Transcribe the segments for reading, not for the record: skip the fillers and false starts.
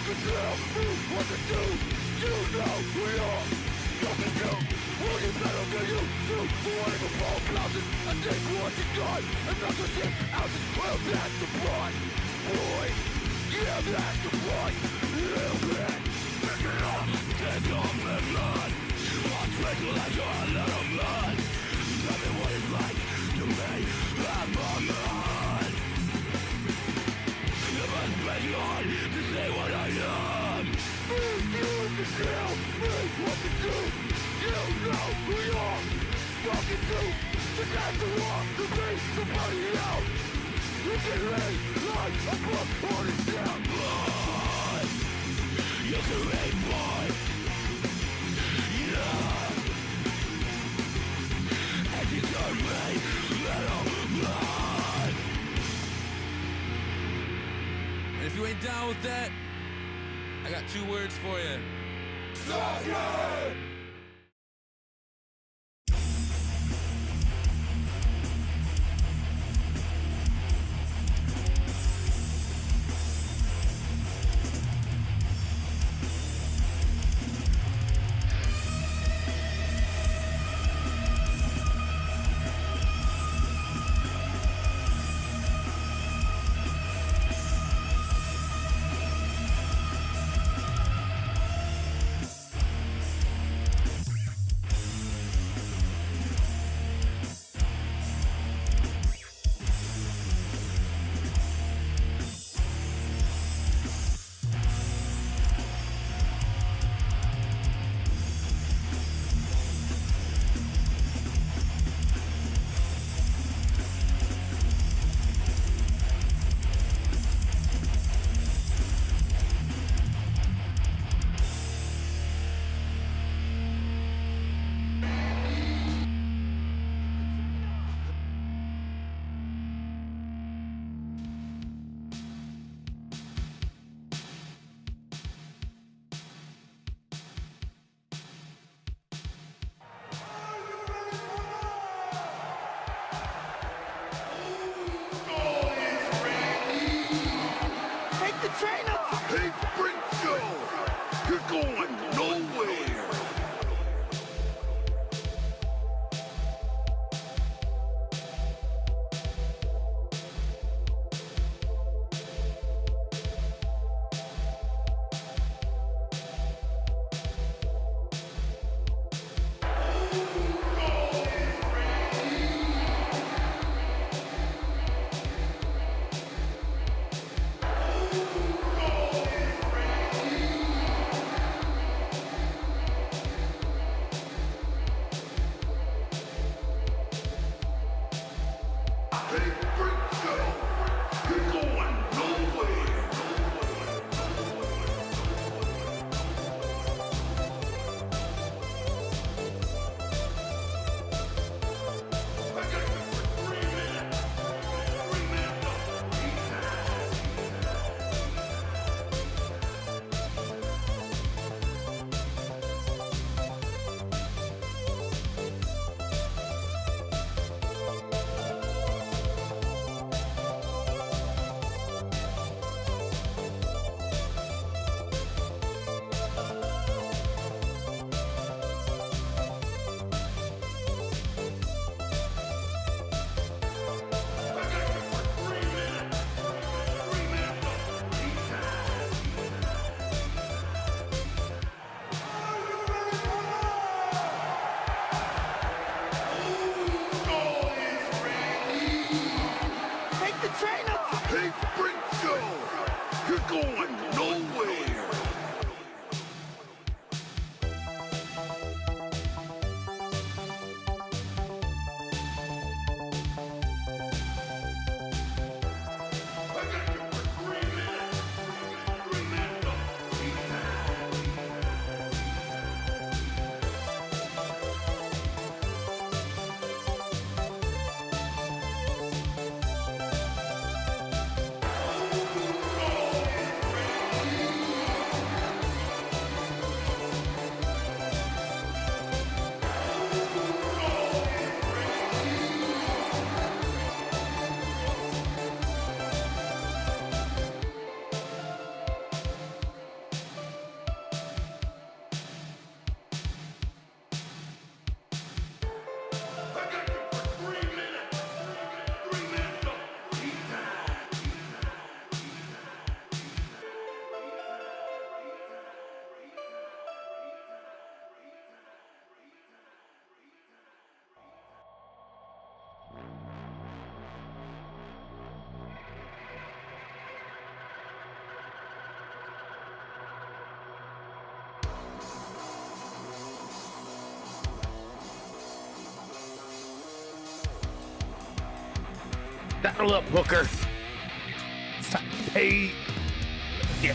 can tell me what to do. You know we are coming to. Will you better than you do? Whatever ball bounces, I take what you got. And not the shit ounces, well that's the blood. Boy, yeah that's the price. Little bit, pick it up, take off the blood. I'll drink like you're a little blood. Tell me what it's like to me, I'm a man. It must be hard to say what I am. You can tell me what to do. You know who you're talking to. Just have to walk to be somebody else. You can read like a book on a shelf. Boy, you can read, boy. Yeah. And you turn me little blood. And if you ain't down with that, I got 2 words for you. Suck it! Saddle up, hooker. Hey. Yeah.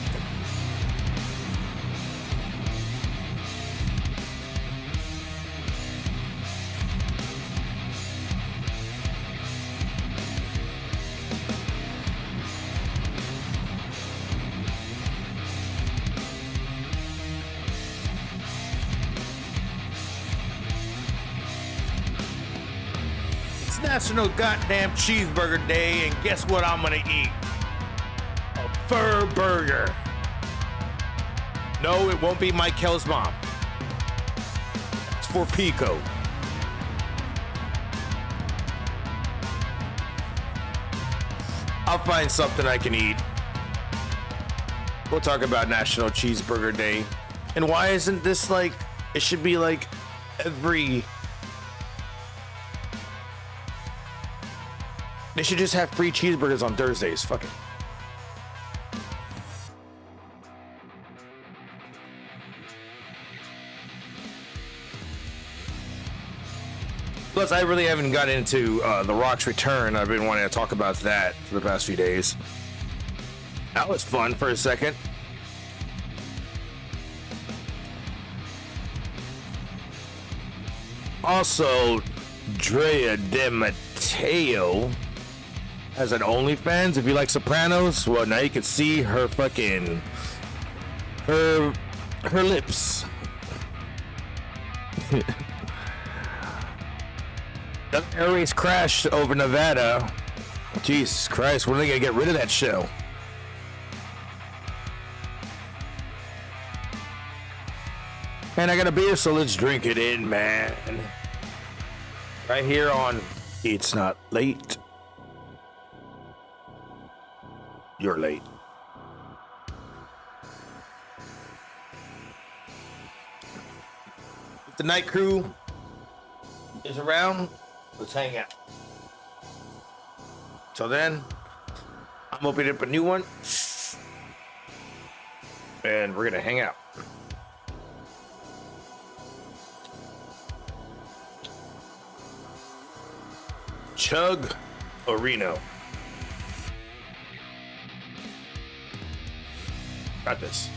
National goddamn cheeseburger day, and guess what I'm gonna eat? A fur burger. No, it won't be Michael's mom. It's for Pico. I'll find something I can eat. We'll talk about National Cheeseburger Day. And why isn't this like, it should be like every... They should just have free cheeseburgers on Thursdays. Fuck it. Plus, I really haven't got into The Rock's return. I've been wanting to talk about that for the past few days. That was fun for a second. Also, Drea de Matteo has an OnlyFans. If you like Sopranos, well, now you can see her fucking her lips. The air race crashed over Nevada. Jesus Christ, when are they gonna get rid of that show? And I got a beer, so let's drink it in, man. Right here on It's Not Late. You're late. If the night crew is around, let's hang out. Till then, I'm opening up a new one. And we're gonna hang out. Chug or Reno? Got this.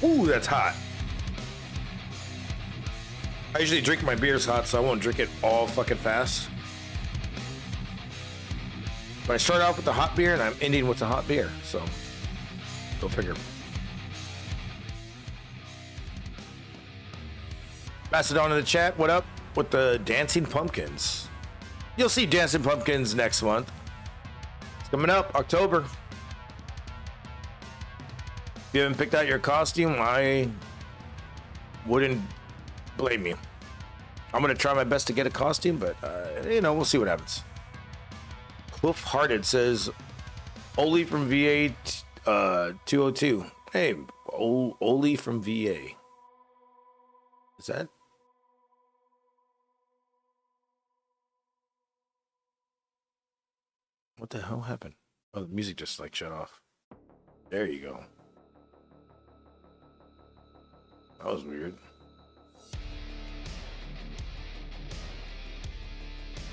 Ooh, that's hot. I usually drink my beers hot, so I won't drink it all fucking fast. But I start off with the hot beer and I'm ending with the hot beer, so go figure. Pass it on to the chat. What up with the Dancing Pumpkins? You'll see Dancing Pumpkins next month. It's coming up, October. If you haven't picked out your costume, I wouldn't blame you. I'm going to try my best to get a costume, but, we'll see what happens. Cliff Hearted says, Oli from VA 202. Hey, Oli from VA. Is that? What the hell happened? Oh, the music just like shut off. There you go. That was weird.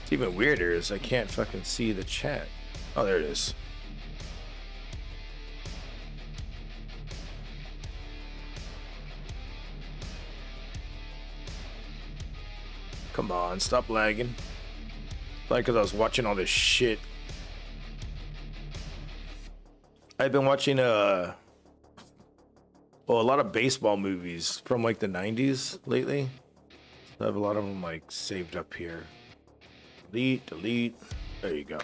It's even weirder is I can't fucking see the chat. Oh, there it is. Come on, stop lagging. Like, because I was watching all this shit. I've been watching a lot of baseball movies from like the 90s lately. I have a lot of them like saved up here. Delete. There you go.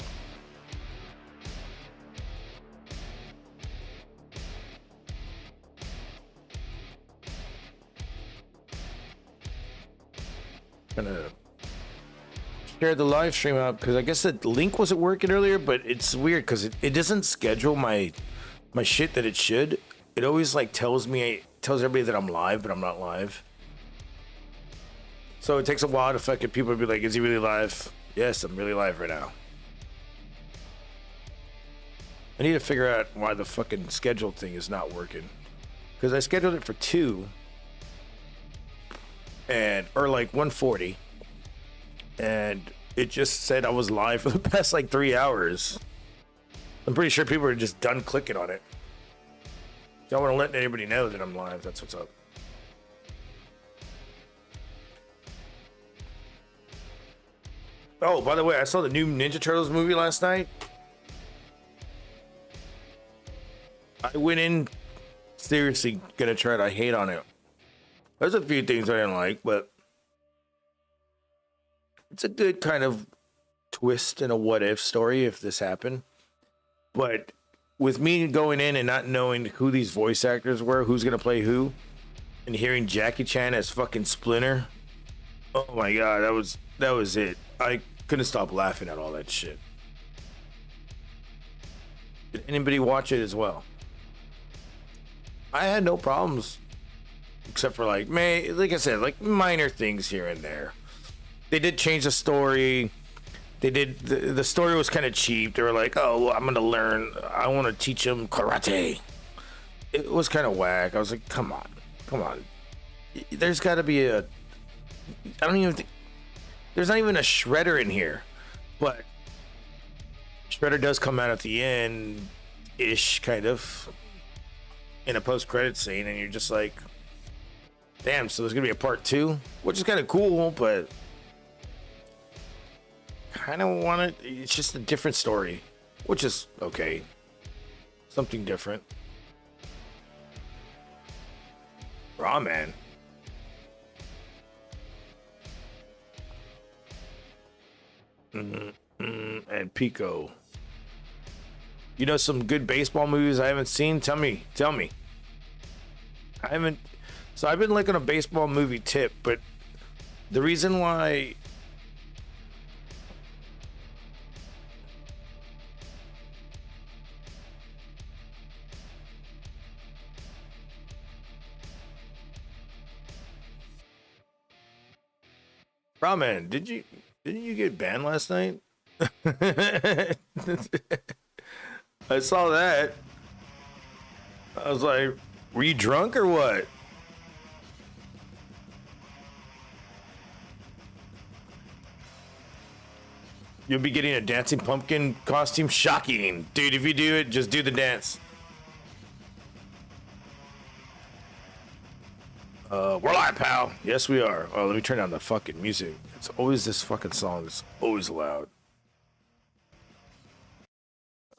Gonna share the live stream out because I guess the link wasn't working earlier, but it's weird because it doesn't schedule my shit that it should. It always like tells everybody that I'm live, but I'm not live. So it takes a while to fucking people be like, is he really live? Yes, I'm really live right now. I need to figure out why the fucking schedule thing is not working. Because I scheduled it for 2 or like 1:40, and it just said I was live for the past like 3 hours. I'm pretty sure people are just done clicking on it. Don't want to let anybody know that I'm live. That's what's up. Oh, by the way, I saw the new Ninja Turtles movie last night. I went in seriously gonna try to hate on it. There's a few things I didn't like, but it's a good kind of twist in a what if story if this happened. But with me going in and not knowing who these voice actors were, who's gonna play who, and hearing Jackie Chan as fucking Splinter, oh my god, that was it. I couldn't stop laughing at all that shit. Did anybody watch it as well? I had no problems, except for like I said, like minor things here and there. They did change the story. They did the story was kind of cheap. They were like, "Oh, I'm gonna learn. I want to teach him karate." It was kind of whack. I was like, "Come on." There's got to be a. I don't even think there's not even a Shredder in here, but Shredder does come out at the end, ish, kind of, in a post-credit scene, and you're just like, "Damn!" So there's gonna be a part 2, which is kind of cool, but. Kind of want it. It's just a different story, which is okay. Something different. Raw man. And Pico. You know some good baseball movies I haven't seen? Tell me. I haven't. So I've been like on a baseball movie tip, but the reason why. Ramen, didn't you get banned last night? I saw that. I was like, were you drunk or what? You'll be getting a dancing pumpkin costume? Shocking. Dude, if you do it, just do the dance. We're live, pal. Yes, we are. Oh, let me turn down the fucking music. It's always this fucking song. It's always loud.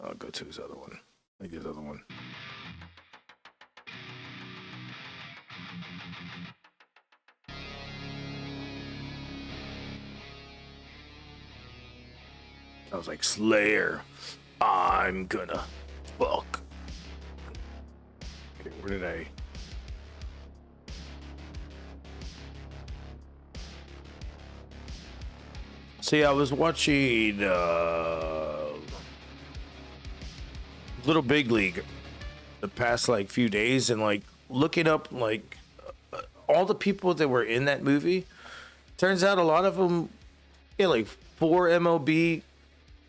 I'll go to his other one. I think his other one. I was like, Slayer. I'm gonna fuck. Okay, where did I... See, I was watching Little Big League the past like few days and like looking up like all the people that were in that movie. Turns out a lot of them, yeah, like 4 MLB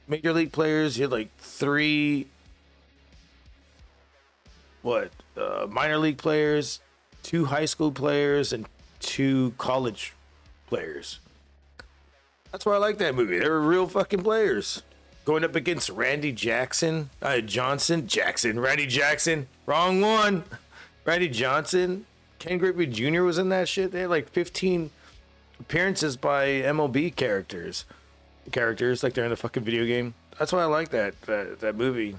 major league players. You had like 3 minor league players, 2 high school players, and 2 college players. That's why I like that movie. They were real fucking players. Going up against Randy Jackson. Randy Jackson. Wrong one. Randy Johnson. Ken Griffey Jr. was in that shit. They had like 15 appearances by MLB characters. Like they're in the fucking video game. That's why I like that movie.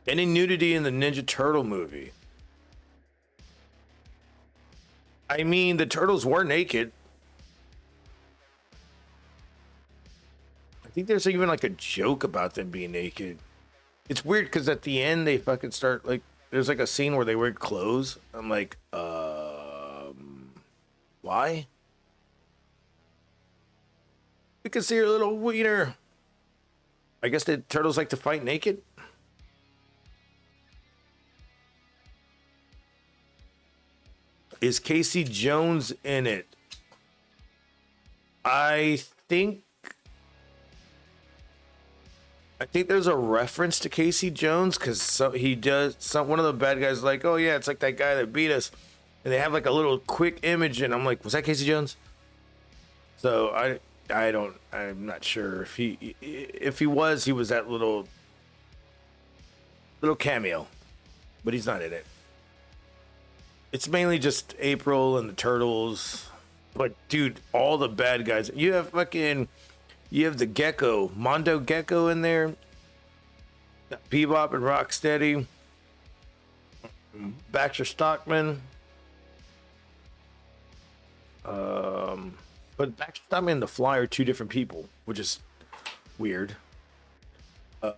Any nudity in the Ninja Turtle movie? I mean, the turtles were naked. I think there's even like a joke about them being naked. It's weird because at the end they fucking start like there's like a scene where they wear clothes. I'm like, why? You can see your little wiener. I guess the turtles like to fight naked. Is Casey Jones in it? I think there's a reference to Casey Jones because one of the bad guys is like, oh yeah, it's like that guy that beat us, and they have like a little quick image, and I'm like, was that Casey Jones? So I'm not sure if he was that little cameo, but he's not in it. It's mainly just April and the Turtles. But dude, all the bad guys. You have the Gecko, Mondo Gecko in there. Bebop and Rocksteady. Baxter Stockman. But Baxter Stockman and the Fly are two different people, which is weird. You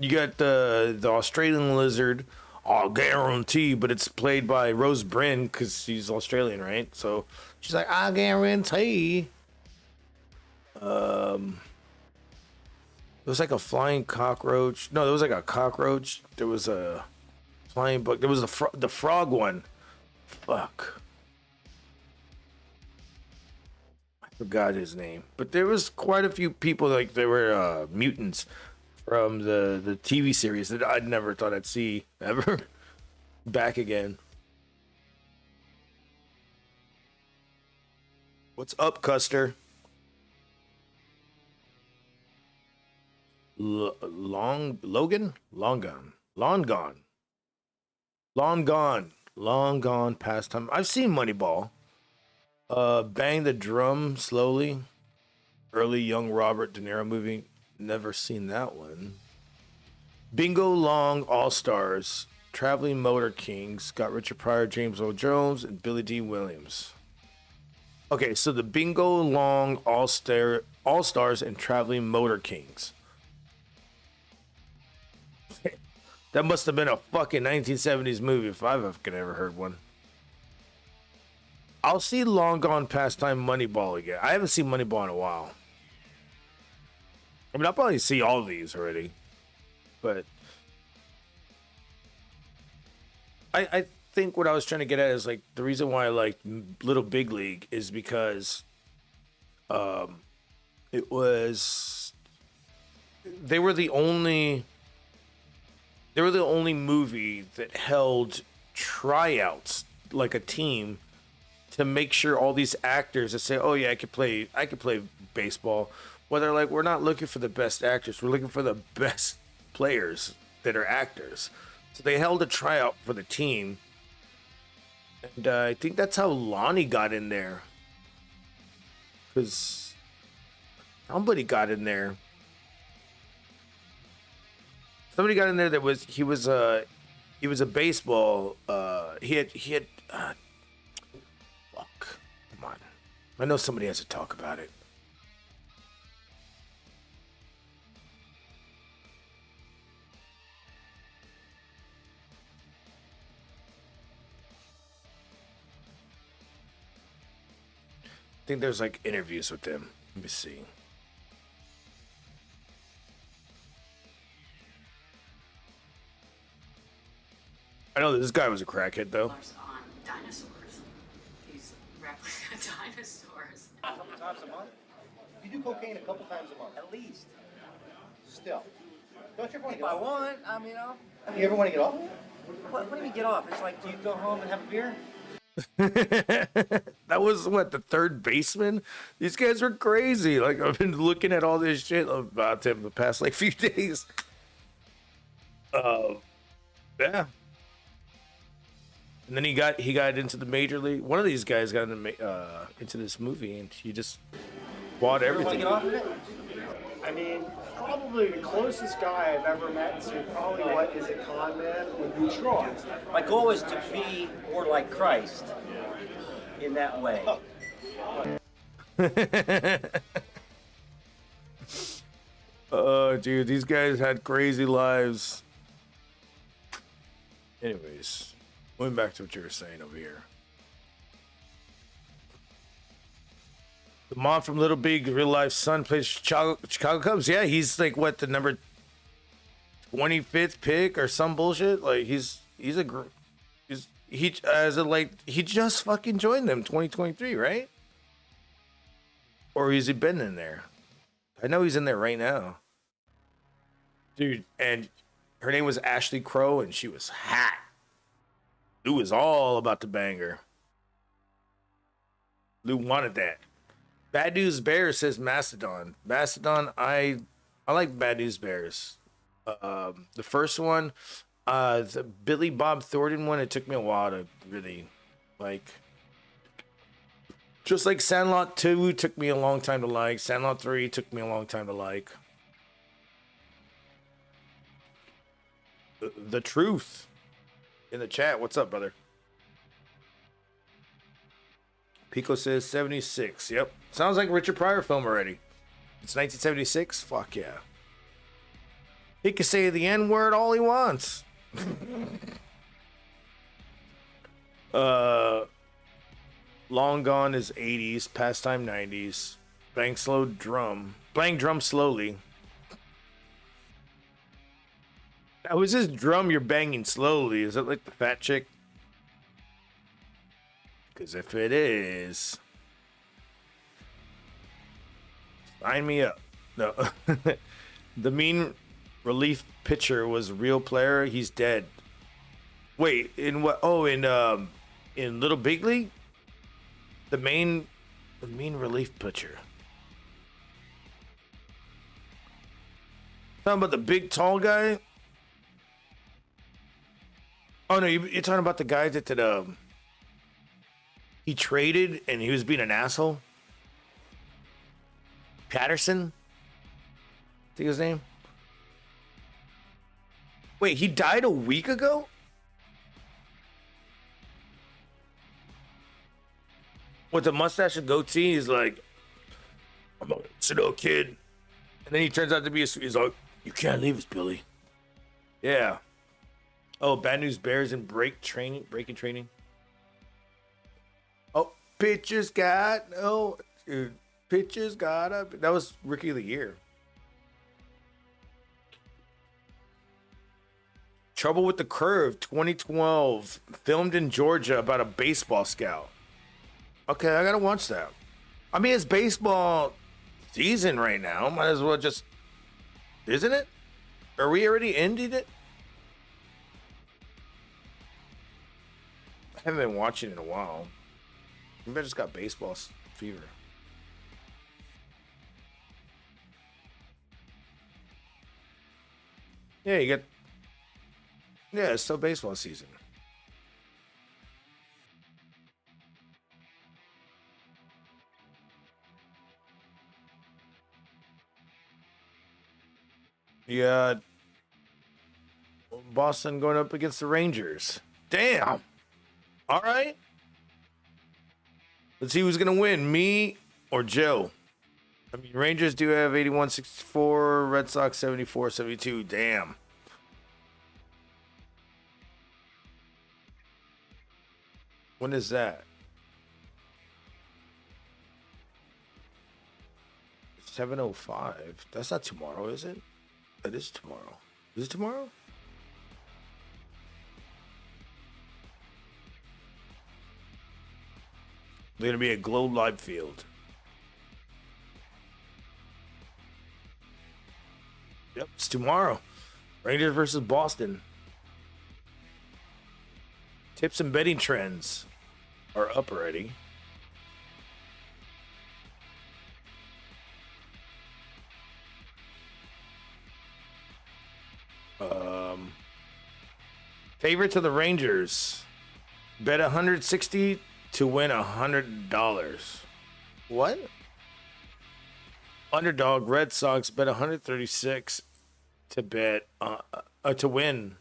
got the Australian Lizard. I'll guarantee, but it's played by Rose Byrne because she's Australian, right? So she's like, I guarantee. There was like a flying cockroach. No, there was like a cockroach. There was a flying bug. There was the frog one. Fuck. I forgot his name. But there was quite a few people, like they were mutants from the TV series that I'd never thought I'd see ever back again. What's up, Custer? Long gone past time. I've seen Moneyball. Bang the Drum Slowly. Early young Robert De Niro movie. Never seen that one. Bingo Long All Stars. Traveling Motor Kings. Got Richard Pryor, James Earl Jones, and Billy D. Williams. Okay, so the Bingo Long All Stars and Traveling Motor Kings. That must have been a fucking 1970s movie if I've ever heard one. I'll see Long Gone Past Time Moneyball again. I haven't seen Moneyball in a while. I mean, I'll probably see all of these already. But I think what I was trying to get at is like the reason why I like Little Big League is because it was they were the only movie that held tryouts like a team to make sure all these actors that say, "Oh yeah, I could play baseball." Well, they're like, we're not looking for the best actors. We're looking for the best players that are actors. So they held a tryout for the team. And I think that's how Lonnie got in there. Because somebody got in there. Somebody got in there that he was a baseball. He had. Fuck. Come on. I know somebody has to talk about it. I think there's like interviews with them. Let me see. I know this guy was a crackhead though. On dinosaurs. These replica dinosaurs. A couple times a month? You do cocaine a couple times a month? At least. Still. Don't you ever want to get off? I want, I mean, You ever want to get off? what do you mean get off? It's like, do you go home and have a beer? That was what, the third baseman? These guys were crazy. Like, I've been looking at all this shit about them the past like few days. Yeah. And then he got into the major league. One of these guys got into this movie, and he just bought everything. Get off of it? I mean, probably the closest guy I've ever met to probably what is a con man would be Troy. My goal is to be more like Christ in that way. Oh, dude, these guys had crazy lives. Anyways, going back to what you were saying over here. The mom from Little Big Real Life son plays Chicago Cubs. Yeah, he's like what, the number 25th pick or some bullshit. Like he just fucking joined them 2023, right? Or has he been in there? I know he's in there right now, dude. And her name was Ashley Crow, and she was hot. Lou is all about the banger. Lou wanted that. Bad News Bears says Mastodon. Mastodon, I like Bad News Bears. The first one, the Billy Bob Thornton one, it took me a while to really like. Just like Sandlot 2 took me a long time to like. Sandlot 3 took me a long time to like. The Truth in the chat. What's up, brother? Pico says 76. Yep. Sounds like a Richard Pryor film already. It's 1976? Fuck yeah. He can say the N-word all he wants. Long Gone is 80s. Pastime 90s. Bang drum slowly. Now, is this drum you're banging slowly? Is it like the fat chick? Because if it is, sign me up. No. The mean relief pitcher was a real player. He's dead. Wait, in what? Oh, in Little Big League? The mean relief pitcher. Talking about the big tall guy? Oh no, you're talking about the guy that he traded and he was being an asshole. Patterson, I think his name. Wait, he died a week ago? With the mustache and goatee, he's like, I'm a little kid. And then he turns out to be he's like, you can't leave us, Billy. Yeah. Oh, Bad News Bears and breaking training. Oh, pitchers got up. That was Rookie of the Year. Trouble with the Curve, 2012, filmed in Georgia about a baseball scout. Okay, I gotta watch that. I mean, it's baseball season right now. Might as well just, isn't it? Are we already ending it? I haven't been watching in a while. Maybe I just got baseball fever. Yeah, it's still baseball season. You got Boston going up against the Rangers. Damn. All right. Let's see who's going to win, me or Joe. I mean, Rangers do have 81-64, Red Sox 74-72. Damn. When is that? 7:05. That's not tomorrow, is it? It is tomorrow. Is it tomorrow? They're going to be at Globe Live Field. Yep, it's tomorrow. Rangers versus Boston. Tips and betting trends are up already. Favorites of the Rangers. Bet 160 to win $100. What? Underdog Red Sox bet 136 to bet to win.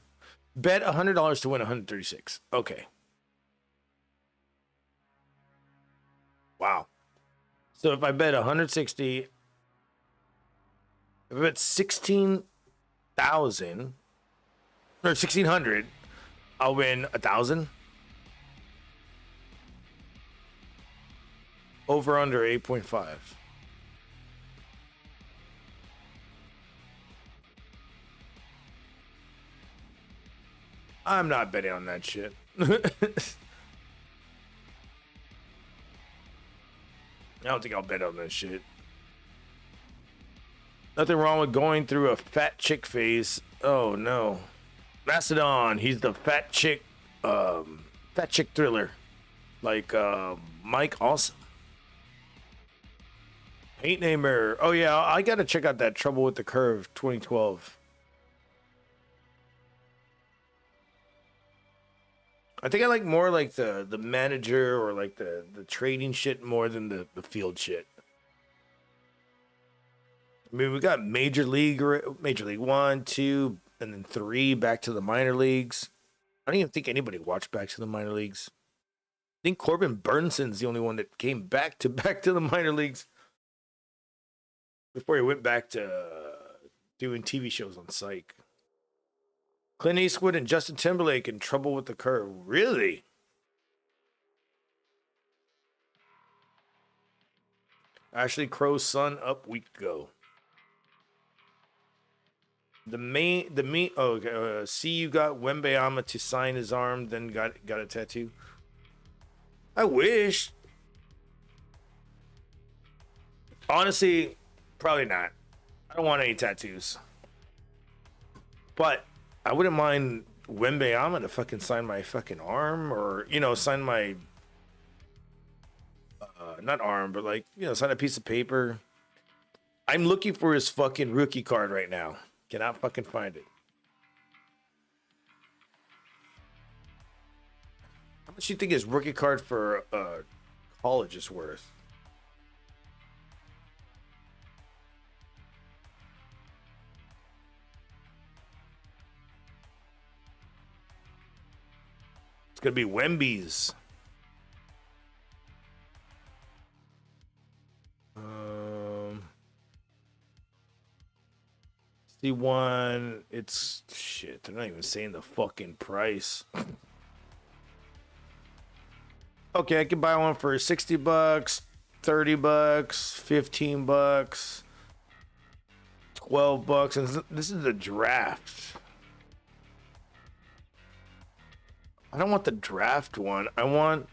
Bet $100 to win 136. Okay. Wow. So if I bet 160, if I bet 16,000 or 1,600, I'll win 1,000. Over under 8.5. I'm not betting on that shit. I don't think I'll bet on that shit. Nothing wrong with going through a fat chick phase. Oh no. Mastodon, he's the fat chick Fat chick thriller. Like Mike Awesome. Paint Namer. Oh yeah, I gotta check out that Trouble with the Curve 2012. I think I like more like the manager or like the trading shit more than the field shit. I mean, we got Major League 1, 2, and then 3 back to the minor leagues. I don't even think anybody watched back to the minor leagues. I think Corbin Burnson's the only one that came back to the minor leagues before he went back to doing TV shows on Psych. Clint Eastwood and Justin Timberlake in Trouble with the Curve. Really? Ashley Crow's son up week ago. See, you got Wembayama to sign his arm, then got a tattoo. I wish. Honestly, probably not. I don't want any tattoos. But I wouldn't mind Wembayama to fucking sign my fucking arm, or, you know, sign my not arm, but like, you know, sign a piece of paper. I'm looking for his fucking rookie card right now. Cannot fucking find it. How much do you think his rookie card for college is worth? It's gonna be Wemby's. C1, it's shit. They're not even saying the fucking price. Okay, I can buy one for $60, $30, $15, $12, and this is a draft. I don't want the draft one. I want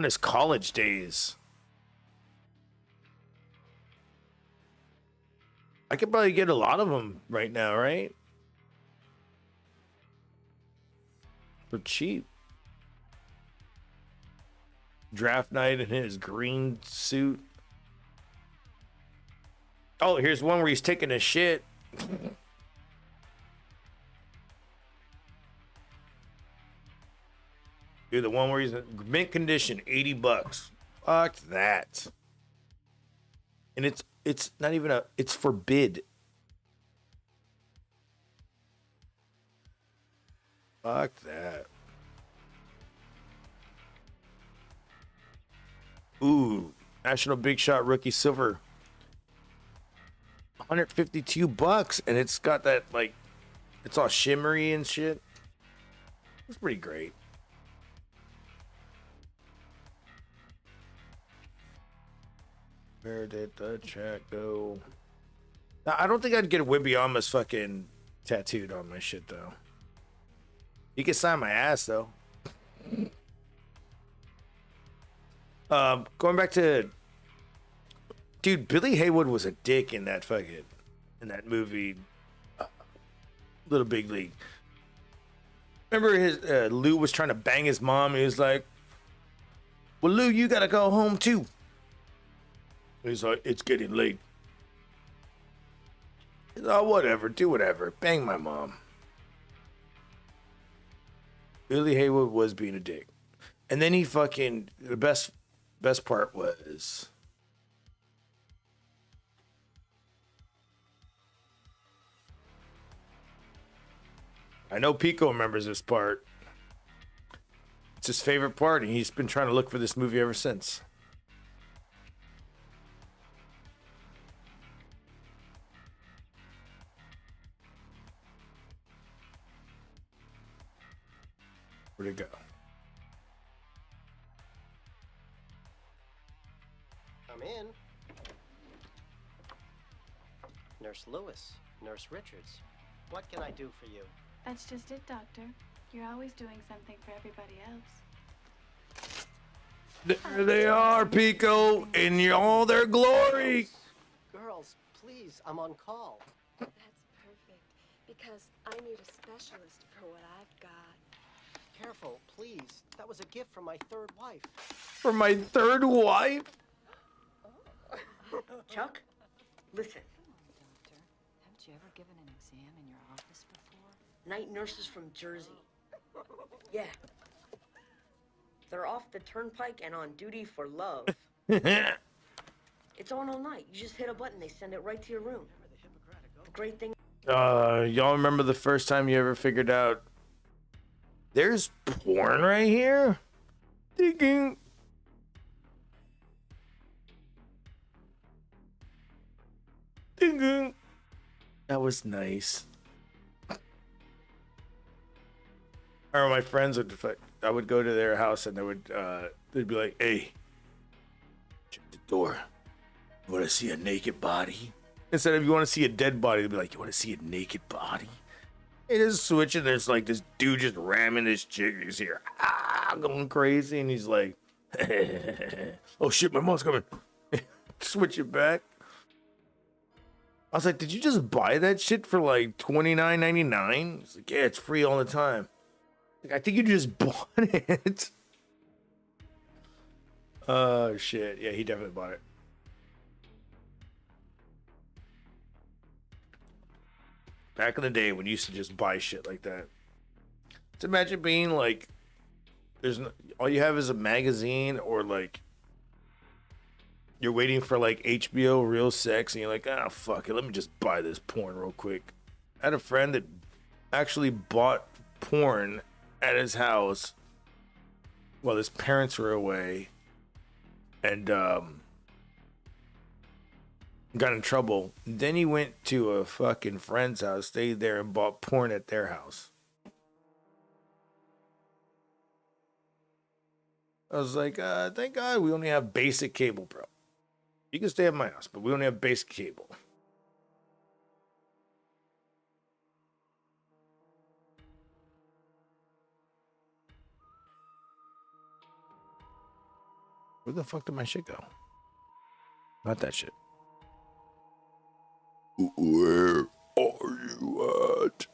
his college days. I could probably get a lot of them right now, right? For cheap. Draft night in his green suit. Oh, here's one where he's taking a shit. Dude, the one where he's in mint condition, $80. Fuck that. And it's not even it's forbid. Fuck that. Ooh, National Big Shot Rookie Silver. $152, and it's got that, like, it's all shimmery and shit. It's pretty great. Where did the chat go? Now, I don't think I'd get Wembayama's fucking tattooed on my shit, though. You can sign my ass, though. Going back to... Dude, Billy Haywood was a dick in that movie, Little Big League. Remember Lou was trying to bang his mom, and he was like, well, Lou, you gotta go home, too. He's like, it's getting late. He's like, oh, whatever, do whatever. Bang my mom. Billy Haywood was being a dick. And then he fucking, the best part was, I know Pico remembers this part. It's his favorite part, and he's been trying to look for this movie ever since. Where'd it go? Come in. Nurse Lewis, Nurse Richards. What can I do for you? That's just it, Doctor. You're always doing something for everybody else. There they are, Pico, in all their glory. Girls, please, I'm on call. That's perfect, because I need a specialist for what I've got. Careful, please. That was a gift from my third wife. For my third wife? Chuck, listen. Doctor, haven't you ever given an exam in your office before? Night nurses from Jersey. Yeah. They're off the turnpike and on duty for love. It's on all night. You just hit a button, they send it right to your room. The great thing. Y'all remember the first time you ever figured out there's porn right here? Digging. Digging. That was nice. Or my friends would, I would go to their house and they'd be like, "Hey, check the door. You want to see a naked body?" Instead of "you want to see a dead body," they'd be like, "You want to see a naked body?" It is switching. There's like this dude just ramming this chick. He's here, going crazy, and he's like, "Oh shit, my mom's coming." Switch it back. I was like, "Did you just buy that shit for like $29.99?" He's like, "Yeah, it's free all the time." Like, I think you just bought it. Oh shit! Yeah, he definitely bought it. Back in the day when you used to just buy shit like that. Just imagine being like, all you have is a magazine, or like you're waiting for like HBO Real Sex, and you're like, "Ah, fuck it, let me just buy this porn real quick." I had a friend that actually bought porn at his house while his parents were away, and got in trouble. Then he went to a fucking friend's house, stayed there, and bought porn at their house. I was like, thank God we only have basic cable, bro. You can stay at my house, but we only have basic cable. Where the fuck did my shit go? Not that shit. Where are you at?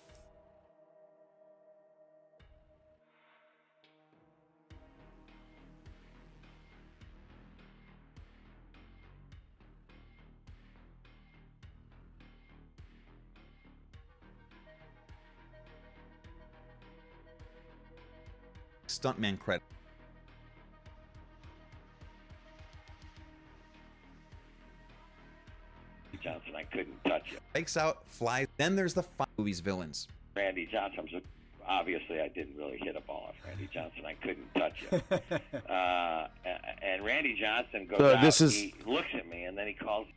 Stuntman credit. Johnson, I couldn't touch it. Breaks out, flies. Then there's the movie's villains. Randy Johnson, obviously I didn't really hit a ball off Randy Johnson. I couldn't touch it. And Randy Johnson goes out, he looks at me, and then he calls.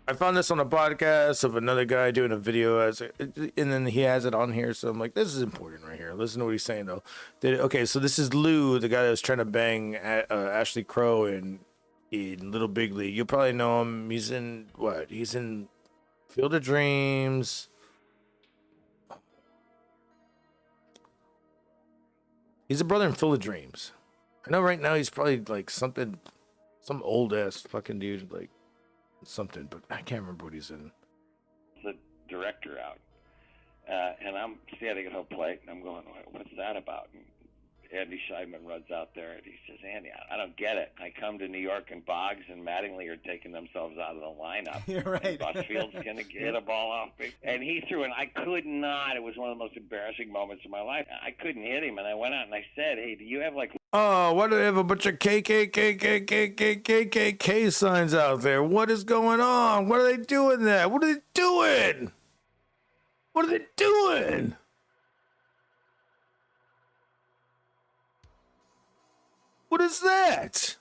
I found this on a podcast of another guy doing a video, and then he has it on here. So I'm like, this is important right here. Listen to what he's saying, though. Okay, so this is Lou, the guy that was trying to bang Ashley Crow in Little Big League. You'll probably know him. He's in what? He's in Field of Dreams. He's a brother in Field of Dreams. I know right now he's probably like some old ass fucking dude, like something, but I can't remember what he's in. The director out, and I'm standing at home plate, and I'm going, "What's that about?" And Andy Scheidman runs out there, and he says, "Andy, I don't get it. I come to New York, and Boggs and Mattingly are taking themselves out of the lineup. You're right. Busfield's going to hit a ball off me." And he threw it. I could not. It was one of the most embarrassing moments of my life. I couldn't hit him, and I went out and I said, "Hey, do you have like..." Oh, why do they have a bunch of KKK signs out there? What is going on? What are they doing there? What are they doing? What are they doing? What is that?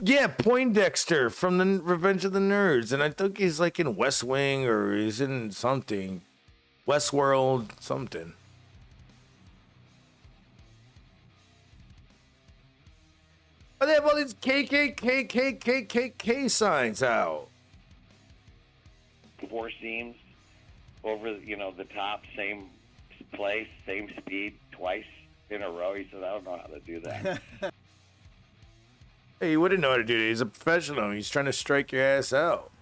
Yeah, Poindexter from the Revenge of the Nerds. And I think he's like in West Wing, or he's in something. Westworld, something. Oh, they have all these KKK signs out. 4 seams over, the top, same place, same speed, twice in a row. He said, "I don't know how to do that." Hey, he wouldn't know how to do it. He's a professional. He's trying to strike your ass out.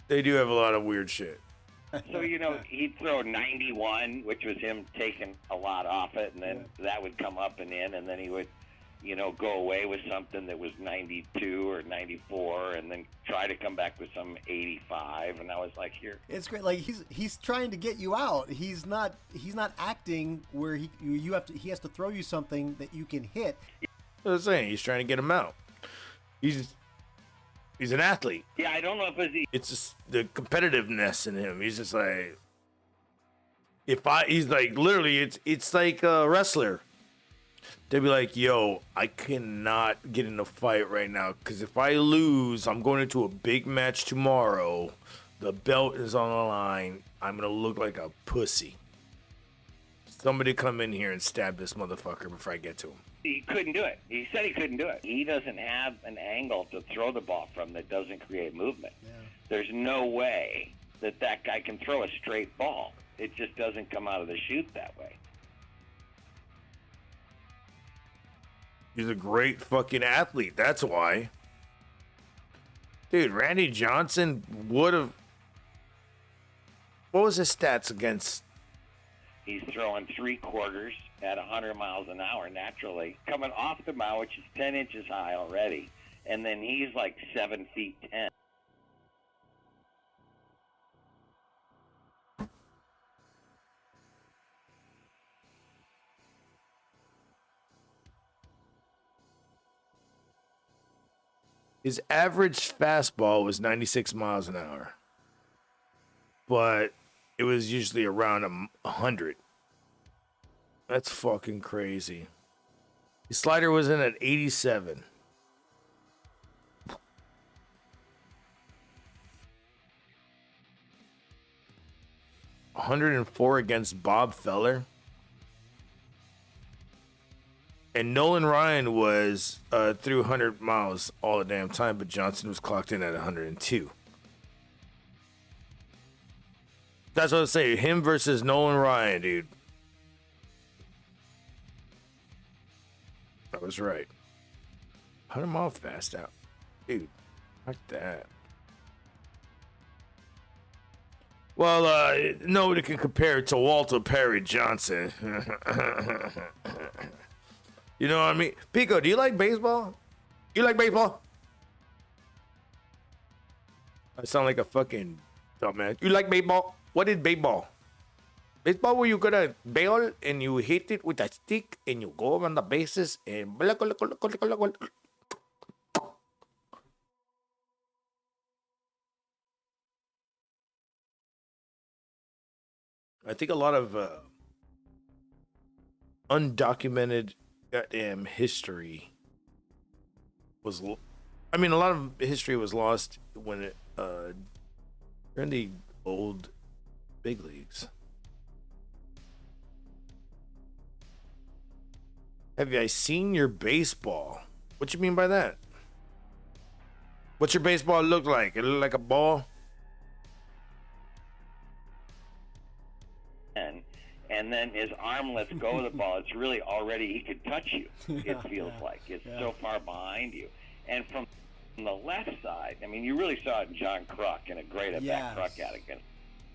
They do have a lot of weird shit. So, you know, he'd throw 91, which was him taking a lot off it, and then that would come up and in, and then he would, you know, go away with something that was 92 or 94, and then try to come back with some 85, and I was like, here. It's great. Like he's trying to get you out. He's not acting where he has to throw you something that you can hit. I was saying, he's trying to get him out. He's an athlete. Yeah, I don't know if it's just the competitiveness in him. He's just like, he's like, literally, it's like a wrestler. They'd be like, yo, I cannot get in a fight right now, because if I lose, I'm going into a big match tomorrow. The belt is on the line. I'm going to look like a pussy. Somebody come in here and stab this motherfucker before I get to him. He couldn't do it. He said he couldn't do it. He doesn't have an angle to throw the ball from that doesn't create movement. Yeah. There's no way that guy can throw a straight ball. It just doesn't come out of the chute that way. He's a great fucking athlete. That's why. Dude, Randy Johnson would have... What was his stats against... He's throwing 3/4 at 100 miles an hour naturally, coming off the mound, which is 10 inches high already, and then he's like 7 feet 10. His average fastball was 96 miles an hour, but it was usually around 100. That's fucking crazy. His slider was in at 87. $104 against Bob Feller. And Nolan Ryan was through 100 miles all the damn time, but Johnson was clocked in at 102. That's what I say. Him versus Nolan Ryan, dude. I was right. 100 mile fast out. Dude, like that. Well, nobody can compare it to Walter Perry Johnson. You know what I mean? Pico, do you like baseball? You like baseball? I sound like a fucking dumbass. You like baseball? What is baseball? Baseball where you got a ball and you hit it with a stick and you go on the bases and... I think a lot of undocumented goddamn history was... I mean, a lot of history was lost when it... during the old big leagues. Have you guys seen your baseball? What you mean by that? What's your baseball look like? It look like a ball? And then his arm lets go of the ball. It's really already, he could touch you, it feels like. It's so far behind you. And from the left side, I mean, you really saw it in John Kruk in a great at-bat Kruk had against.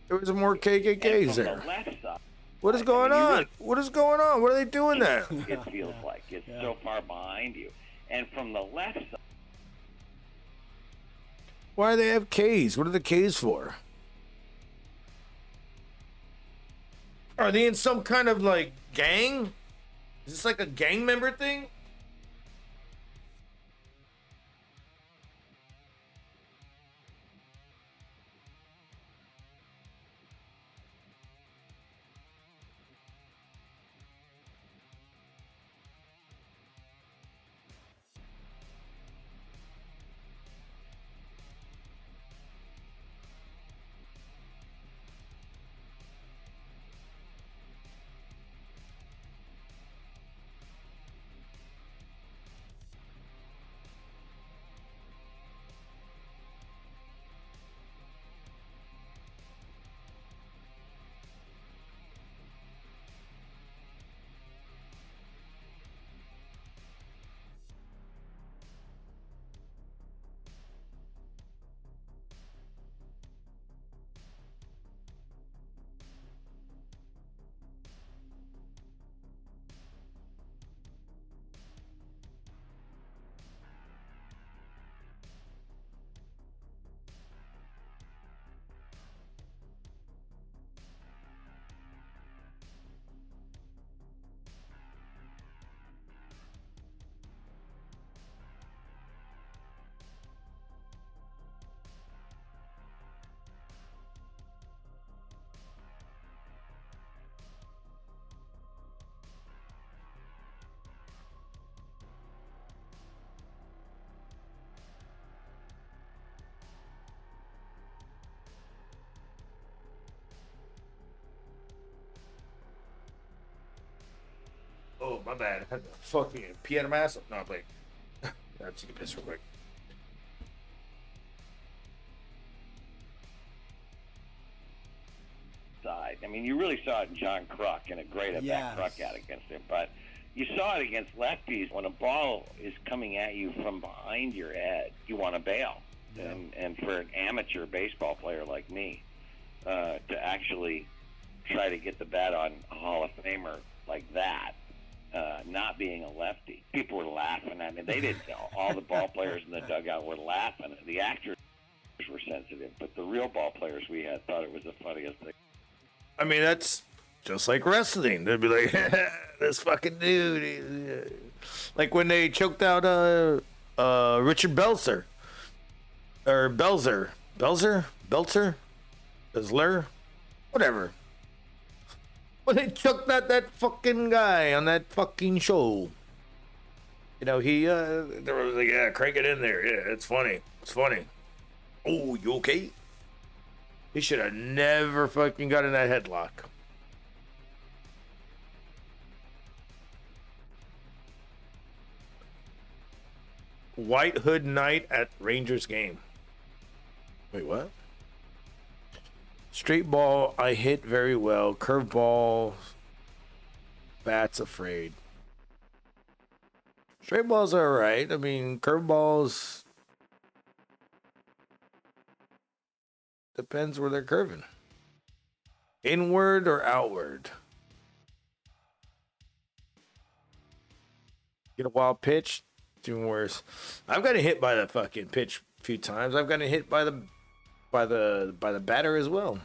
There was more KKKs there. The left side, what is going on? What is going on? What are they doing there? It feels like. It's so far behind you. And from the left side. Why do they have Ks? What are the Ks for? Are they in some kind of like gang? Is this like a gang member thing? Oh, my bad. I had to fucking pee out of my ass. No, wait. I'll take a piss real quick. Side. I mean, you really saw it in John Kruk, and a great at bat Kruk out against him, but you saw it against lefties. When a ball is coming at you from behind your head, you want to bail. Yeah. And for an amateur baseball player like me, to actually try to get the bat on a Hall of Famer like that, not being a lefty, people were laughing at me. They didn't know. All the ball players in the dugout were laughing. The actors were sensitive, but the real ball players we had thought it was the funniest thing. I mean, that's just like wrestling. They'd be like, this fucking dude. Like when they choked out Richard Belzer. Or Belzer. Belzer? Whatever. When they choked out that fucking guy on that fucking show. You know, they were like, yeah, crank it in there. Yeah, it's funny. It's funny. Oh, you okay? He should have never fucking got in that headlock. White Hood Night at Rangers game. Wait, what? Straight ball, I hit very well. Curve ball, bats afraid. Straight balls are alright. I mean, curve balls depends where they're curving. Inward or outward? Get a wild pitch, it's even worse. I've gotten hit by the fucking pitch a few times. I've gotten hit by the batter as well.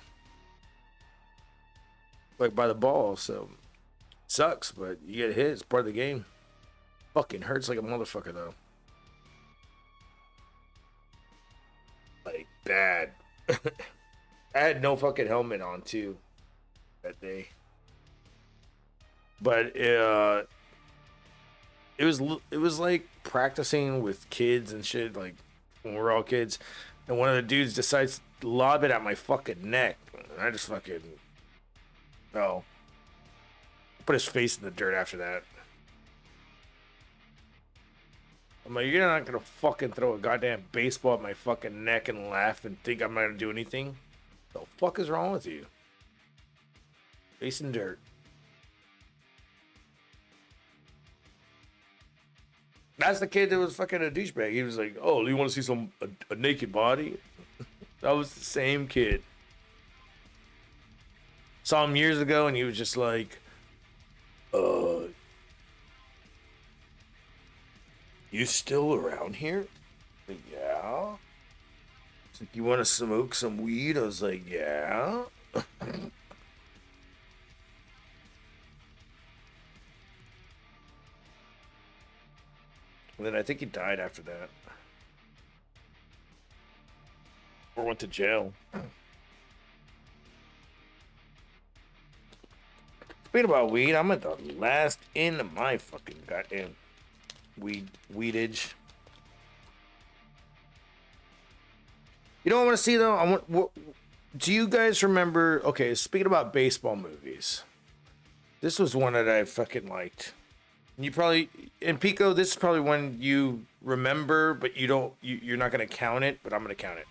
Like by the ball, so sucks, but you get hit, it's part of the game. Fucking hurts like a motherfucker though. Like bad. I had no fucking helmet on too that day, but it was like practicing with kids and shit, like when we're all kids, and one of the dudes decides to lob it at my fucking neck, and I just fucking put his face in the dirt after that. I'm like, you're not gonna fucking throw a goddamn baseball at my fucking neck and laugh and think I'm not gonna do anything? The fuck is wrong with you? Face in dirt. That's the kid that was fucking a douchebag. He was like, oh, you want to see a naked body? That was the same kid. Saw him years ago and he was just like, you still around here? Like, yeah. It's like, you want to smoke some weed? I was like, yeah. And then I think he died after that. Or went to jail. Speaking about weed, I'm at the last end of my fucking goddamn weedage. You know what I want to see though? Do you guys remember? Okay, speaking about baseball movies, this was one that I fucking liked. You probably, in Pico, this is probably one you remember, but you're not gonna count it. But I'm gonna count it.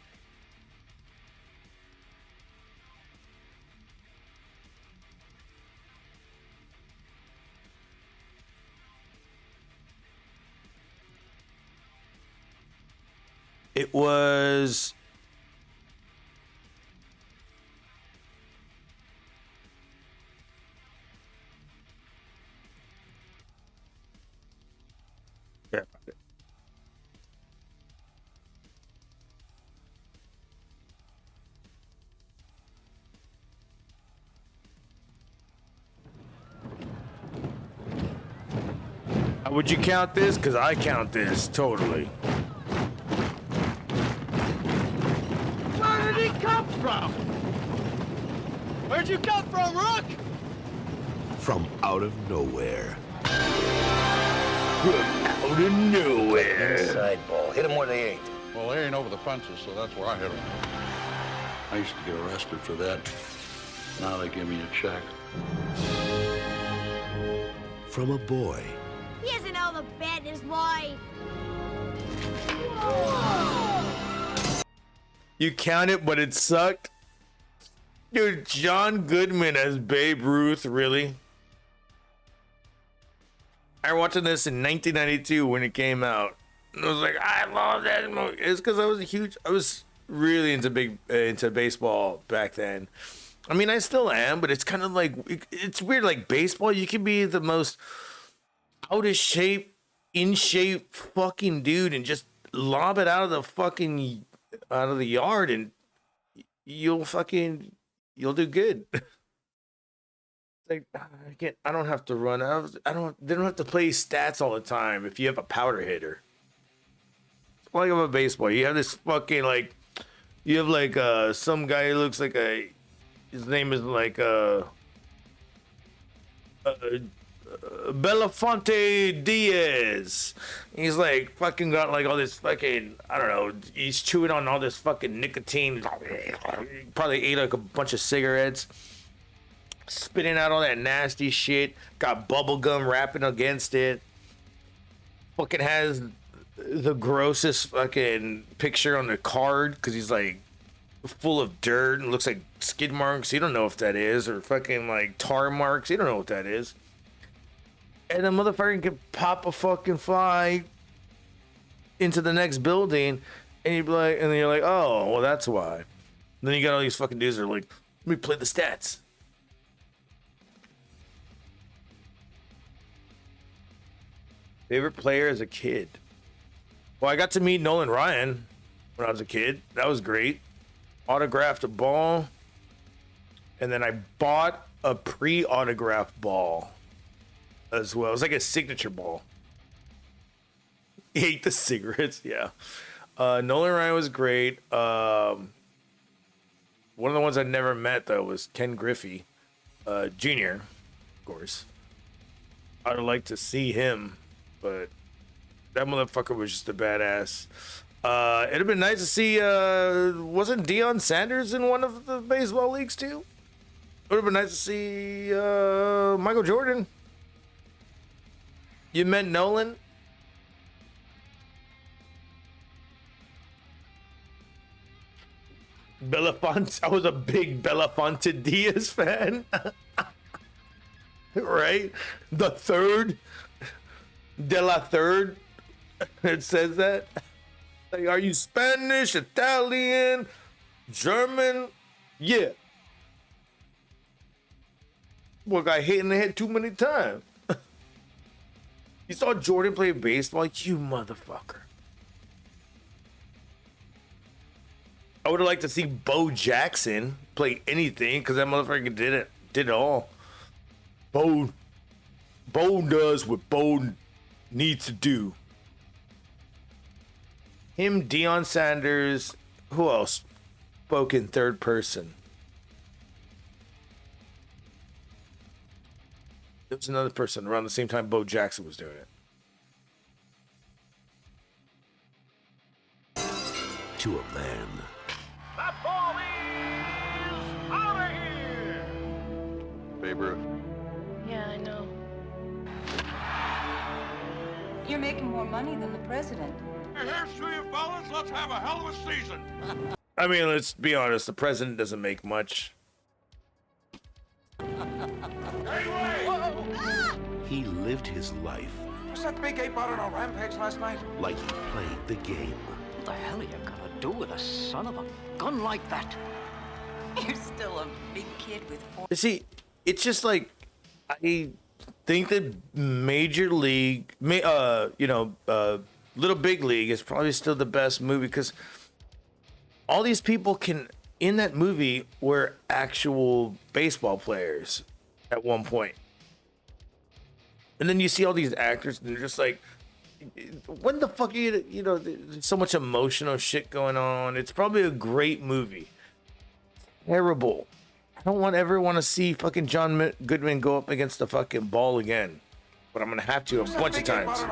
It was yeah. Would you count this? Because I count this totally. Where did he come from? Where'd you come from, Rook? From out of nowhere. Out of nowhere. Inside ball. Hit them where they ain't. Well, they ain't over the fences, so that's where I hit them. I used to get arrested for that. Now they give me a check. from a boy. He isn't all the bad in his life. You count it, but it sucked. Dude, John Goodman as Babe Ruth, really? I was watching this in 1992 when it came out. And I was like, I love that movie. It's because I was really into baseball back then. I mean, I still am, but it's kind of like, it's weird. Like baseball, you can be the most out of shape, in shape fucking dude and just lob it out of the yard and you'll do good. Like I don't have to run. They don't have to play stats all the time if you have a powder hitter. It's like a baseball. You have this fucking you have some guy who looks like his name is Belafonte Diaz. He's like fucking got like all this fucking, I don't know, he's chewing on all this fucking nicotine. Probably ate like a bunch of cigarettes. Spitting out all that nasty shit. Got bubble gum wrapping against it. Fucking has the grossest fucking picture on the card because he's like full of dirt and looks like skid marks. You don't know if that is, or fucking like tar marks. You don't know what that is. And the motherfucker can pop a fucking fly into the next building, and you'd be like, and then you're like, oh, well, that's why. And then you got all these fucking dudes that are like, let me play the stats. Favorite player as a kid? Well, I got to meet Nolan Ryan when I was a kid. That was great. Autographed a ball, and then I bought a pre-autographed ball as well. It was like a signature ball. He ate the cigarettes, yeah. Nolan Ryan was great. One of the ones I never met though was Ken Griffey, Jr., of course. I'd like to see him, but that motherfucker was just a badass. It'd have been nice to see, wasn't Deion Sanders in one of the baseball leagues too? It would have been nice to see Michael Jordan. You meant Nolan? Belafonte. I was a big Belafonte Diaz fan. Right? The third. De la third. It says that. Like, are you Spanish, Italian, German? Yeah. Well, got hit in the head too many times. You saw Jordan play baseball? You motherfucker. I would have liked to see Bo Jackson play anything because that motherfucker did it all. Bo does what Bo needs to do. Him, Deion Sanders, who else spoke in third person? There was another person around the same time Bo Jackson was doing it. To a man. That ball is out of here! Babe Ruth. Yeah, I know. You're making more money than the president. Here's to you, fellas. Let's have a hell of a season. I mean, let's be honest. The president doesn't make much. He lived his life Was that big ape out on a rampage last night? like he played the game. What the hell are you gonna do with a son of a gun like that? You're still a big kid with four. See, it's just like I think that Major League, Little Big League is probably still the best movie because all these people in that movie were actual baseball players at one point. And then you see all these actors and they're just like, when the fuck are you there's so much emotional shit going on. It's probably a great movie. Terrible. I don't ever want to see fucking John Goodman go up against the fucking ball again. But I'm going to have to a bunch of times.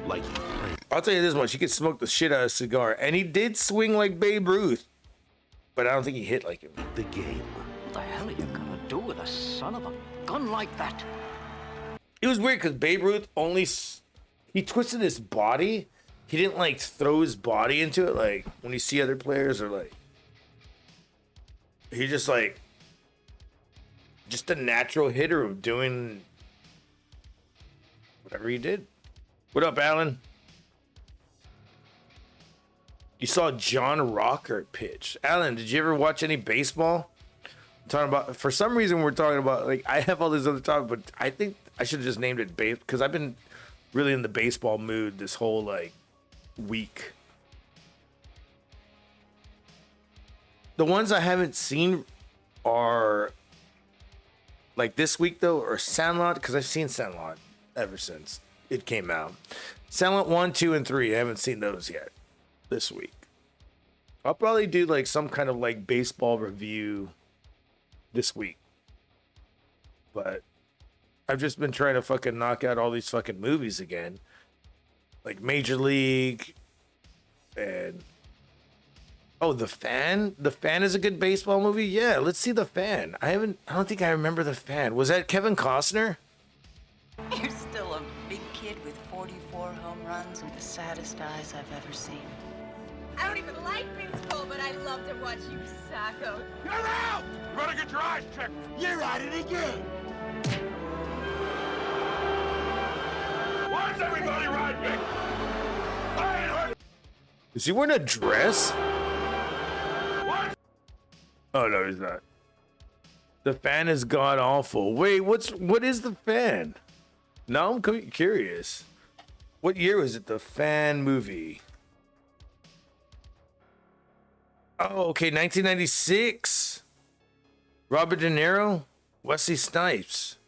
Like he played. I'll tell you this much. He could smoke the shit out of a cigar. And he did swing like Babe Ruth. But I don't think he hit like him. The game. What the hell are you gonna do with a son of a gun like that? It was weird because Babe Ruth he twisted his body. He didn't like throw his body into it like when you see other players or like. He just like a natural hitter of doing whatever he did. What up, Alan? You saw John Rocker pitch. Alan, did you ever watch any baseball? I'm talking about, for some reason we're talking about, like, I have all these other topics, but I think I should have just named it base, because I've been really in the baseball mood this whole like week. The ones I haven't seen are like this week though, or Sandlot, because I've seen Sandlot ever since it came out. Sandlot 1, 2, and 3. I haven't seen those yet this week. I'll probably do like some kind of like baseball review this week. But I've just been trying to fucking knock out all these fucking movies again. Like Major League and The Fan. The Fan is a good baseball movie. Yeah, let's see The Fan. I don't think I remember The Fan. Was that Kevin Costner? You're still a big kid with 44 home runs and the saddest eyes I've ever seen. I don't even like baseball, but I love to watch you sacco. You're out! You better get your eyes checked. You're at it again. Why is everybody riding me? I ain't heard. Is he wearing a dress? What? Oh no, he's not. The Fan is god awful. Wait, what is The Fan? Now I'm curious. What year was it? The Fan movie. Oh, okay, 1996. Robert De Niro, Wesley Snipes.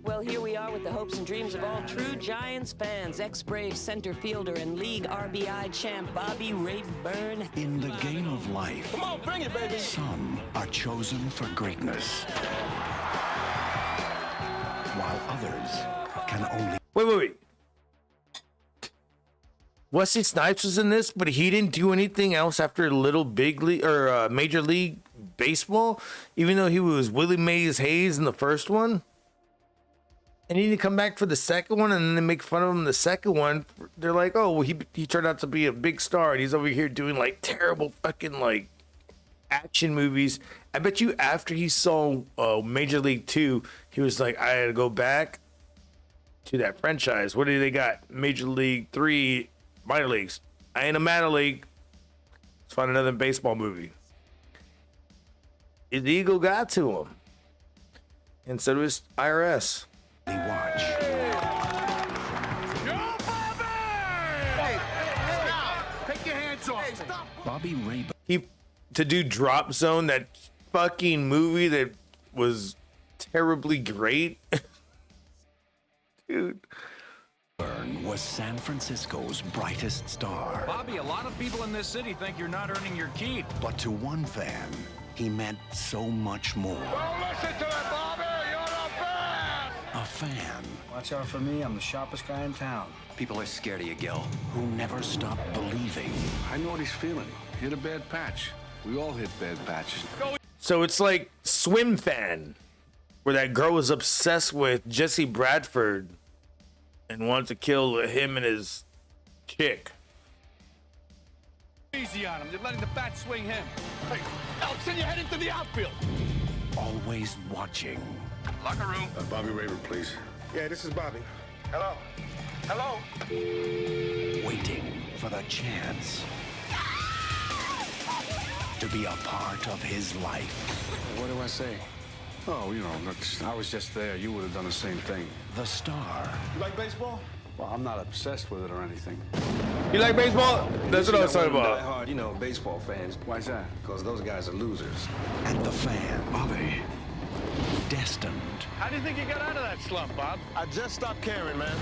Well, here we are with the hopes and dreams of all true Giants fans. Ex-Brave center fielder and league RBI champ Bobby Rayburn. In the game of life, Come on, bring it, baby. some are chosen for greatness, while others can only... Wait. Wesley Snipes was in this, but he didn't do anything else after Little Big League or Major League Baseball, even though he was Willie Mays Hayes in the first one. And he didn't come back for the second one, and then they make fun of him in the second one. They're like, oh, well, he turned out to be a big star, and he's over here doing like terrible fucking like action movies. I bet you after he saw Major League 2, he was like, I gotta go back to that franchise. What do they got? Major League 3, minor leagues. I ain't a minor league. Let's find another baseball movie. His ego got to him. And so did his IRS. watch. Hey, stop! Take your hands off. Hey, stop! Bobby Rayburn. To do Drop Zone, that fucking movie that was terribly great. Dude. Was San Francisco's brightest star. Bobby, a lot of people in this city think you're not earning your keep. But to one fan, he meant so much more. Don't listen to it, Bobby! You're a fan! A fan. Watch out for me, I'm the sharpest guy in town. People are scared of you, Gil. Who never stopped believing. I know what he's feeling. Hit a bad patch. We all hit bad patches. So it's like Swim Fan, where that girl was obsessed with Jesse Bradford and wanted to kill him and his chick. Easy on him, you're letting the bat swing him. Hey, Alex, send your head into the outfield. Always watching. Locker room. Bobby Rayburn, please. Yeah, this is Bobby. Hello. Hello. Waiting for the chance to be a part of his life. What do I say? Oh, you know, look, I was just there. You would have done the same thing. The star. You like baseball? Well, I'm not obsessed with it or anything. You like baseball? That's what I was talking about. Hard, you know, baseball fans. Why's that? Because those guys are losers. And the fan. Bobby. Destined. How do you think you got out of that slump, Bob? I just stopped caring, man.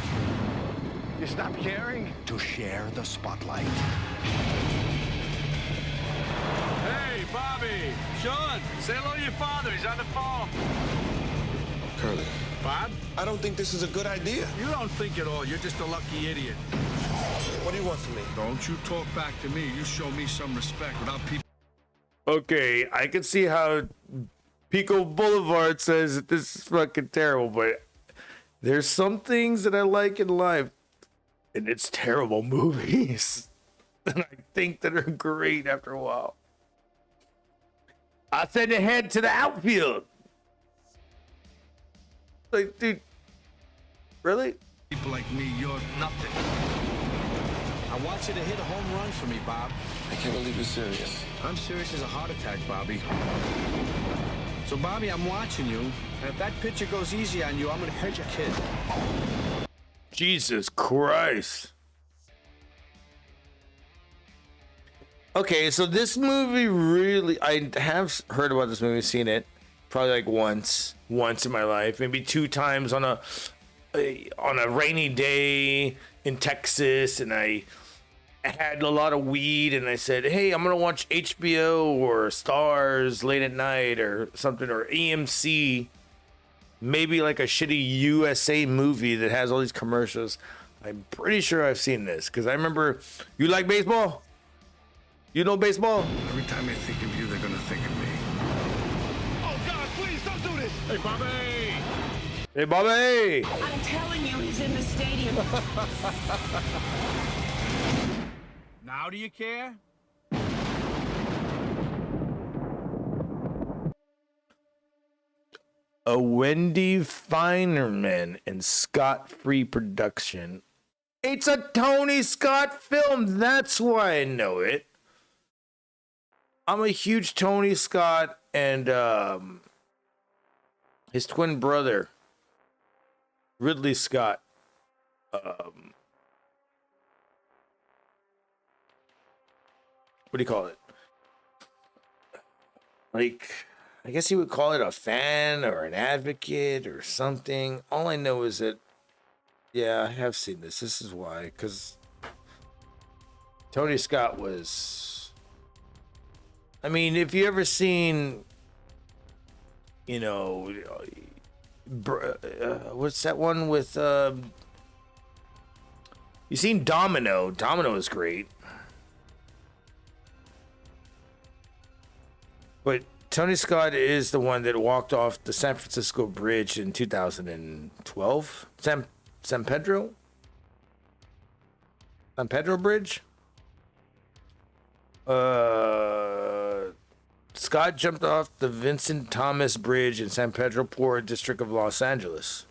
You stopped caring? To share the spotlight. Hey, Bobby! Sean, say hello to your father. He's on the phone. Curly. Bob? I don't think this is a good idea. You don't think at all. You're just a lucky idiot. What do you want from me? Don't you talk back to me. You show me some respect without people. Okay, I can see how Pico Boulevard says that this is fucking terrible, but there's some things that I like in life, and it's terrible movies that I think that are great after a while. I said to head to the outfield. Like, dude, really? People like me, you're nothing. I want you to hit a home run for me, Bob. I can't believe you're serious. I'm serious as a heart attack, Bobby. So, Bobby, I'm watching you, and if that pitcher goes easy on you, I'm gonna hurt your kid. Jesus Christ. Okay, so this movie really, I have heard about this movie, seen it probably like once in my life, maybe 2 times on a rainy day in Texas, and I had a lot of weed, and I said, hey, I'm gonna watch HBO or Stars late at night or something, or AMC, maybe like a shitty USA movie that has all these commercials. I'm pretty sure I've seen this because I remember. You like baseball? You know baseball? Every time they think of you, they're gonna think of me. Oh, God, please don't do this. Hey, Bobby! Hey, Bobby! I'm telling you, he's in the stadium. Now do you care? A Wendy Finerman and Scott Free production. It's a Tony Scott film. That's why I know it. I'm a huge Tony Scott and his twin brother, Ridley Scott. What do you call it? Like, I guess you would call it a fan or an advocate or something. All I know is that, yeah, I have seen this. This is why, because Tony Scott was, I mean, if you ever seen, you know, what's that one with, you seen Domino? Domino is great. But Tony Scott is the one that walked off the San Francisco Bridge in 2012. San Pedro? San Pedro Bridge? Scott jumped off the Vincent Thomas Bridge in San Pedro Port District of Los Angeles.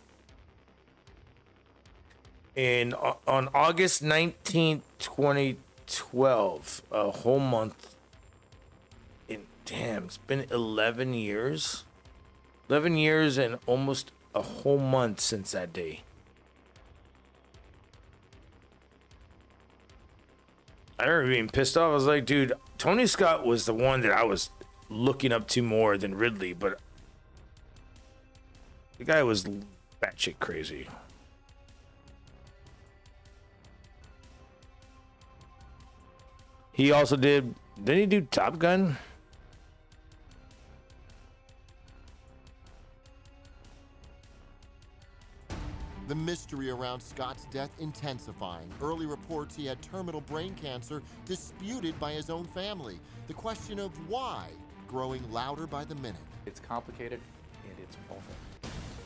And on August 19th, 2012, a whole month. Damn, it's been 11 years. 11 years and almost a whole month since that day. I remember being pissed off. I was like, dude, Tony Scott was the one that I was looking up to more than Ridley, but the guy was batshit crazy. He also didn't he do Top Gun? The mystery around Scott's death intensifying. Early reports he had terminal brain cancer disputed by his own family. The question of why growing louder by the minute. It's complicated and it's awful.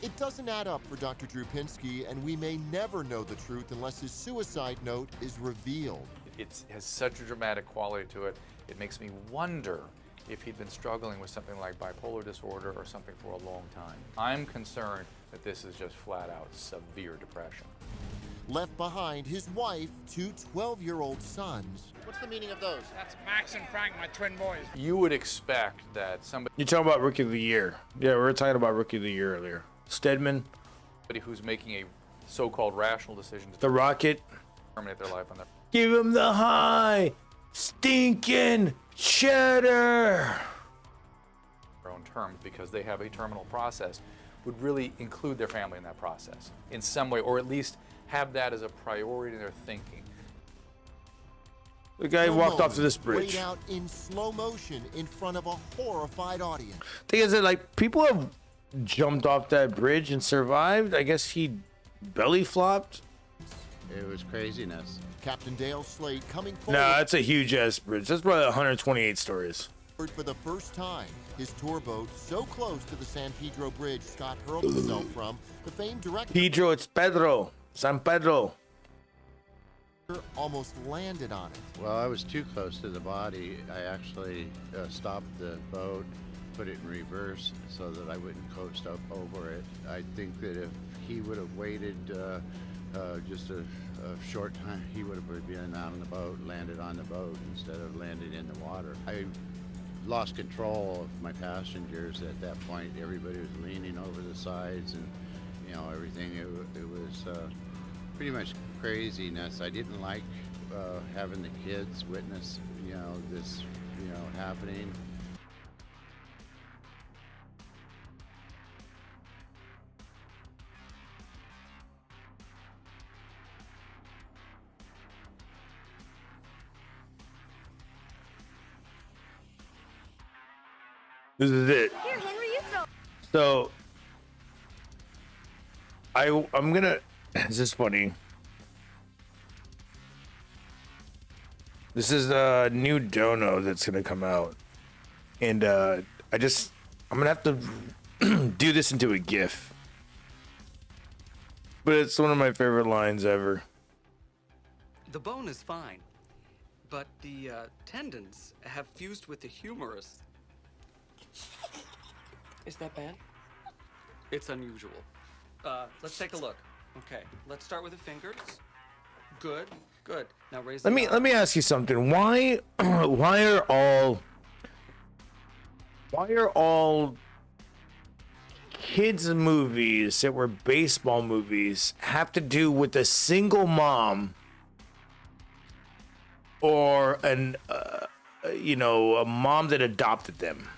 It doesn't add up for Dr. Drew Pinsky, and we may never know the truth unless his suicide note is revealed. It has such a dramatic quality to it. It makes me wonder if he'd been struggling with something like bipolar disorder or something for a long time. I'm concerned that this is just flat out severe depression. Left behind his wife, 2 12-year-old sons. What's the meaning of those? That's Max and Frank, my twin boys. You would expect that somebody... You're talking about Rookie of the Year. Yeah, we were talking about Rookie of the Year earlier. Stedman. Somebody who's making a so-called rational decision to... The Rocket. ...terminate their life on their... Give him the high, stinking cheddar. ...their own terms, because they have a terminal process, would really include their family in that process in some way, or at least have that as a priority in their thinking. The guy walked off to this bridge. Played out in slow motion in front of a horrified audience. Thing is that, like, people have jumped off that bridge and survived. I guess he belly flopped. It was craziness. Captain Dale Slade coming forward. No, that's a huge ass bridge. That's probably 128 stories. For the first time, his tour boat so close to the San Pedro Bridge Scott hurled himself from, the famed director Pedro, it's Pedro. San Pedro. almost landed on it. Well, I was too close to the body. I actually stopped the boat, put it in reverse so that I wouldn't coast up over it. I think that if he would have waited just a short time, he would have been out on the boat, landed on the boat instead of landing in the water. I lost control of my passengers at that point. Everybody was leaning over the sides and, you know, everything. It was pretty much craziness. I didn't like having the kids witness, you know, this, you know, happening. This is it. Here, Henry, you throw. So I'm gonna. This is funny. This is a new dono that's gonna come out, and I'm gonna have to do this into a GIF. But it's one of my favorite lines ever. The bone is fine, but the tendons have fused with the humerus. Is that bad? It's unusual. Let's take a look. Okay, let's start with the fingers. Good, good. Now raise. Let me ask you something. Why are all kids movies that were baseball movies have to do with a single mom or a mom that adopted them?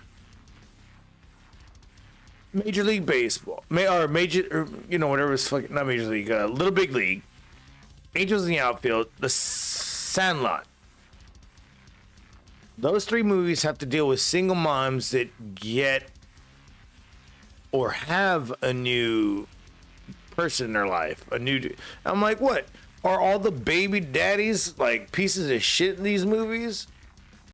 Major League Baseball, whatever it's fucking, not Major League, Little Big League, Angels in the Outfield, The Sandlot. Those three movies have to deal with single moms that get or have a new person in their life. I'm like, what? Are all the baby daddies like pieces of shit in these movies?